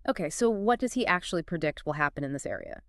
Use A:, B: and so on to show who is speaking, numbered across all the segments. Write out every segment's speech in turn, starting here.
A: Okay, so what does he actually predict will happen in this area?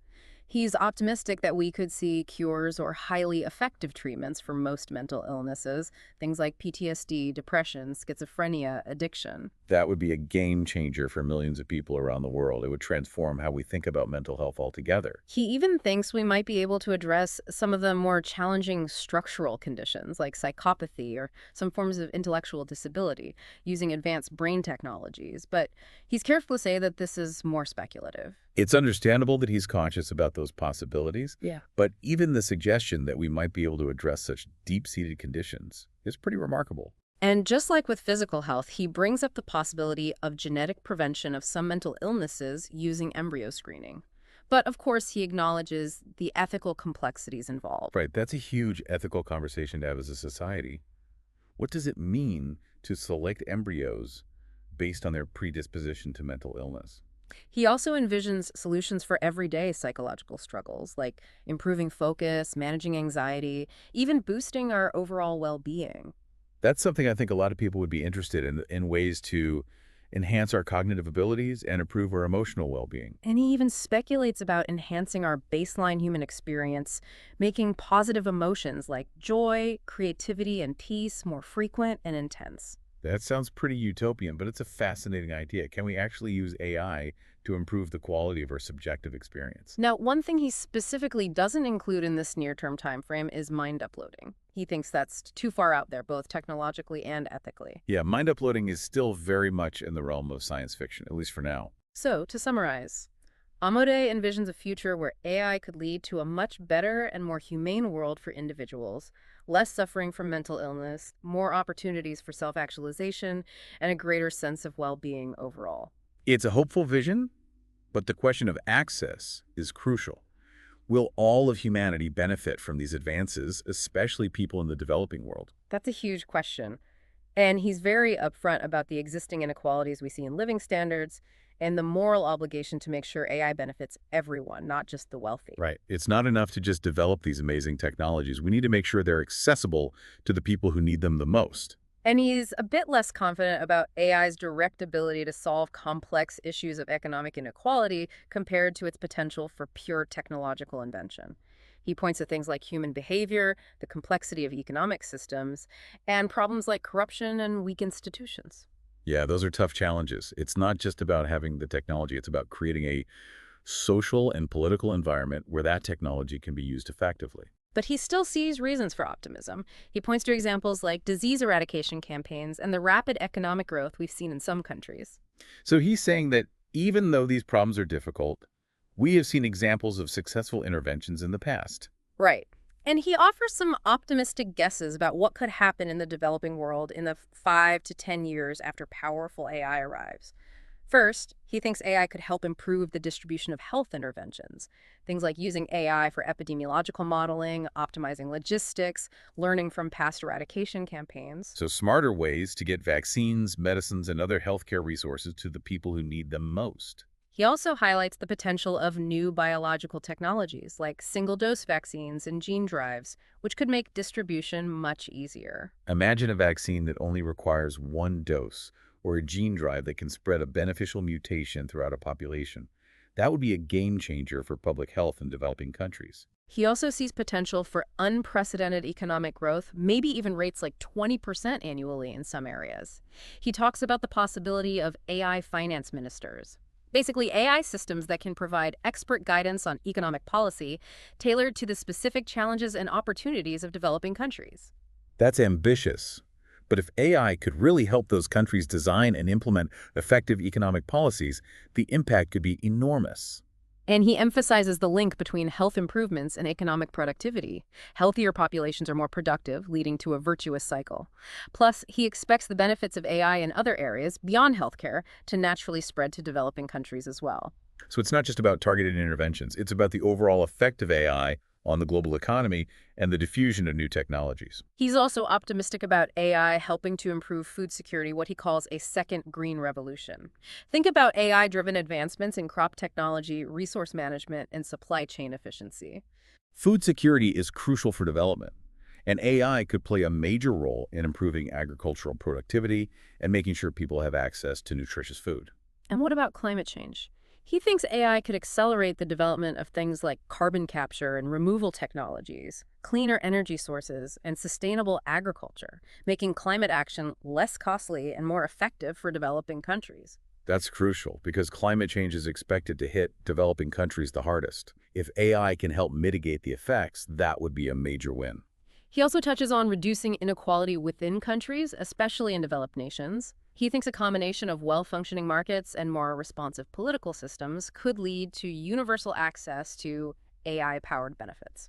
A: He's optimistic that we could see cures or highly effective treatments for most mental illnesses, things like PTSD, depression, schizophrenia, addiction.
B: That would be a game changer for millions of people around the world. It would transform how we think about mental health altogether.
A: He even thinks we might be able to address some of the more challenging structural conditions like psychopathy or some forms of intellectual disability using advanced brain technologies. But he's careful to say that this is more speculative.
B: It's understandable that he's cautious about those possibilities,
A: Yeah.
B: but even the suggestion that we might be able to address such deep-seated conditions is pretty remarkable.
A: And just like with physical health, he brings up the possibility of genetic prevention of some mental illnesses using embryo screening. But of course, he acknowledges the ethical complexities involved.
B: Right, that's a huge ethical conversation to have as a society. What does it mean to select embryos based on their predisposition to mental illness?
A: He also envisions solutions for everyday psychological struggles, like improving focus, managing anxiety, even boosting our overall well-being.
B: That's something I think a lot of people would be interested in ways to enhance our cognitive abilities and improve our emotional well-being.
A: And he even speculates about enhancing our baseline human experience, making positive emotions like joy, creativity, and peace more frequent and intense.
B: That sounds pretty utopian, but it's a fascinating idea. Can we actually use AI to improve the quality of our subjective experience?
A: Now, one thing he specifically doesn't include in this near-term time frame is mind uploading. He thinks that's too far out there, both technologically and ethically.
B: Yeah, mind uploading is still very much in the realm of science fiction, at least for now.
A: So, to summarize, Amodei envisions a future where AI could lead to a much better and more humane world for individuals, less suffering from mental illness, more opportunities for self-actualization, and a greater sense of well-being overall.
B: It's a hopeful vision, but the question of access is crucial. Will all of humanity benefit from these advances, especially people in the developing world?
A: That's a huge question. And he's very upfront about the existing inequalities we see in living standards and the moral obligation to make sure AI benefits everyone, not just the wealthy.
B: Right. It's not enough to just develop these amazing technologies. We need to make sure they're accessible to the people who need them the most.
A: And he's a bit less confident about AI's direct ability to solve complex issues of economic inequality compared to its potential for pure technological invention. He points to things like human behavior, the complexity of economic systems, and problems like corruption and weak institutions.
B: Yeah, those are tough challenges. It's not just about having the technology. It's about creating a social and political environment where that technology can be used effectively.
A: But he still sees reasons for optimism. He points to examples like disease eradication campaigns and the rapid economic growth we've seen in some countries.
B: So he's saying that even though these problems are difficult, we have seen examples of successful interventions in the past.
A: Right. And he offers some optimistic guesses about what could happen in the developing world in the 5 to 10 years after powerful AI arrives. First, he thinks AI could help improve the distribution of health interventions. Things like using AI for epidemiological modeling, optimizing logistics, learning from past eradication campaigns.
B: So smarter ways to get vaccines, medicines, and other healthcare resources to the people who need them most.
A: He also highlights the potential of new biological technologies like single-dose vaccines and gene drives, which could make distribution much easier.
B: Imagine a vaccine that only requires one dose, or a gene drive that can spread a beneficial mutation throughout a population. That would be a game changer for public health in developing countries.
A: He also sees potential for unprecedented economic growth, maybe even rates like 20% annually in some areas. He talks about the possibility of AI finance ministers. Basically, AI systems that can provide expert guidance on economic policy tailored to the specific challenges and opportunities of developing countries.
B: That's ambitious. But if AI could really help those countries design and implement effective economic policies, the impact could be enormous.
A: And he emphasizes the link between health improvements and economic productivity. Healthier populations are more productive, leading to a virtuous cycle. Plus, he expects the benefits of AI in other areas beyond healthcare to naturally spread to developing countries as well.
B: So it's not just about targeted interventions. It's about the overall effect of AI on the global economy and the diffusion of new technologies.
A: He's also optimistic about AI helping to improve food security, what he calls a second green revolution. Think about AI-driven advancements in crop technology, resource management, and supply chain efficiency.
B: Food security is crucial for development, and AI could play a major role in improving agricultural productivity and making sure people have access to nutritious food.
A: And what about climate change? He thinks AI could accelerate the development of things like carbon capture and removal technologies, cleaner energy sources, and sustainable agriculture, making climate action less costly and more effective for developing countries.
B: That's crucial because climate change is expected to hit developing countries the hardest. If AI can help mitigate the effects, that would be a major win.
A: He also touches on reducing inequality within countries, especially in developed nations. He thinks a combination of well-functioning markets and more responsive political systems could lead to universal access to AI-powered benefits.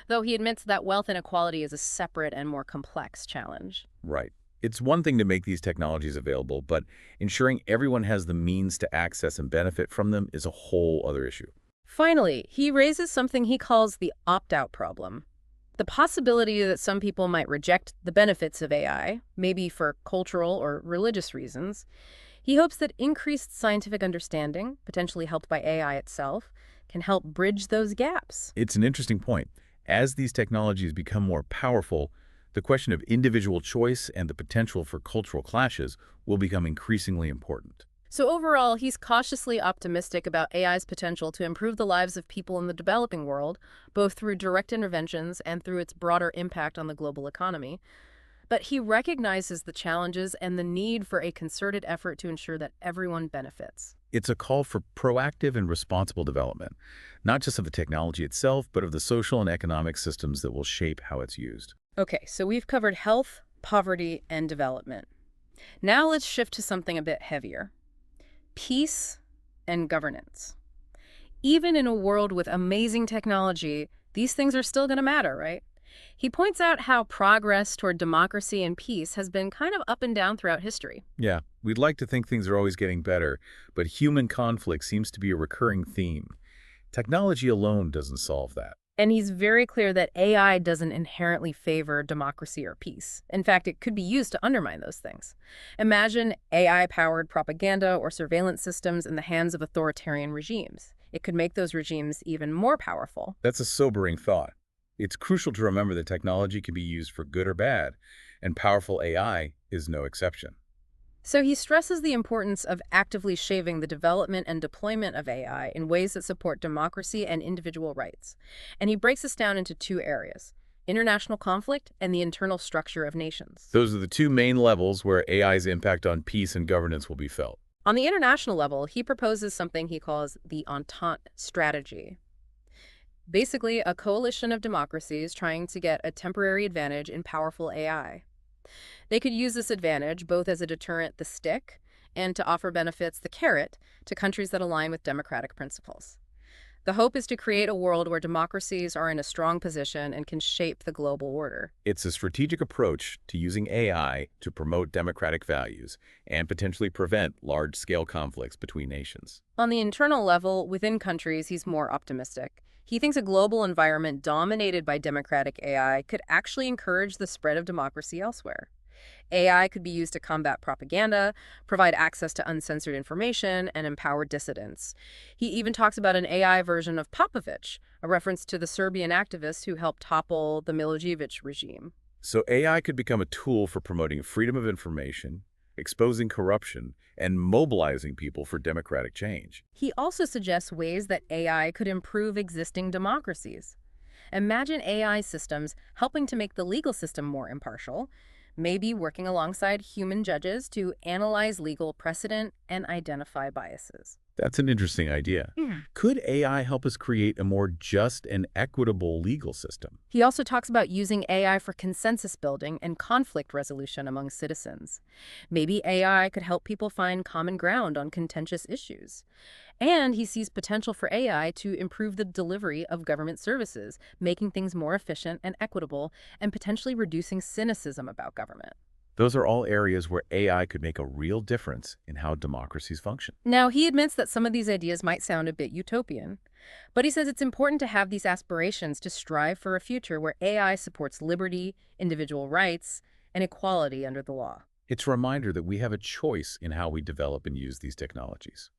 A: Though he admits that wealth inequality is a separate and more complex challenge.
B: Right. It's one thing to make these technologies available, but ensuring everyone has the means to access and benefit from them is a whole other issue.
A: Finally, he raises something he calls the opt-out problem. The possibility that some people might reject the benefits of AI, maybe for cultural or religious reasons. He hopes that increased scientific understanding, potentially helped by AI itself, can help bridge those gaps.
B: It's an interesting point. As these technologies become more powerful, the question of individual choice and the potential for cultural clashes will become increasingly important.
A: So overall, he's cautiously optimistic about AI's potential to improve the lives of people in the developing world, both through direct interventions and through its broader impact on the global economy. But he recognizes the challenges and the need for a concerted effort to ensure that everyone benefits.
B: It's a call for proactive and responsible development, not just of the technology itself, but of the social and economic systems that will shape how it's used.
A: Okay, so we've covered health, poverty, and development. Now let's shift to something a bit heavier. Peace and governance. Even in a world with amazing technology, these things are still going to matter, right? He points out how progress toward democracy and peace has been kind of up and down throughout history.
B: Yeah, we'd like to think things are always getting better, but human conflict seems to be a recurring theme. Technology alone doesn't solve that.
A: And he's very clear that AI doesn't inherently favor democracy or peace. In fact, it could be used to undermine those things. Imagine AI-powered propaganda or surveillance systems in the hands of authoritarian regimes. It could make those regimes even more powerful.
B: That's a sobering thought. It's crucial to remember that technology can be used for good or bad, and powerful AI is no exception.
A: So he stresses the importance of actively shaping the development and deployment of AI in ways that support democracy and individual rights. And he breaks this down into two areas: international conflict and the internal structure of nations.
B: Those are the two main levels where AI's impact on peace and governance will be felt.
A: On the international level, he proposes something he calls the Entente strategy. Basically, a coalition of democracies trying to get a temporary advantage in powerful AI. They could use this advantage both as a deterrent, the stick, and to offer benefits, the carrot, to countries that align with democratic principles. The hope is to create a world where democracies are in a strong position and can shape the global order.
B: It's a strategic approach to using AI to promote democratic values and potentially prevent large-scale conflicts between nations.
A: On the internal level, within countries, he's more optimistic. He thinks a global environment dominated by democratic AI could actually encourage the spread of democracy elsewhere. AI could be used to combat propaganda, provide access to uncensored information, and empower dissidents. He even talks about an AI version of Popovich, a reference to the Serbian activist who helped topple the Milosevic regime.
B: So AI could become a tool for promoting freedom of information, exposing corruption, and mobilizing people for democratic change.
A: He also suggests ways that AI could improve existing democracies. Imagine AI systems helping to make the legal system more impartial, maybe working alongside human judges to analyze legal precedent and identify biases.
B: That's an interesting idea. Could AI help us create a more just and equitable legal system?
A: He also talks about using AI for consensus building and conflict resolution among citizens. Maybe AI could help people find common ground on contentious issues. And he sees potential for AI to improve the delivery of government services, making things more efficient and equitable, and potentially reducing cynicism about government.
B: Those are all areas where AI could make a real difference in how democracies function.
A: Now, he admits that some of these ideas might sound a bit utopian, but he says it's important to have these aspirations to strive for a future where AI supports liberty, individual rights, and equality under the law.
B: It's a reminder that we have a choice in how we develop and use these technologies.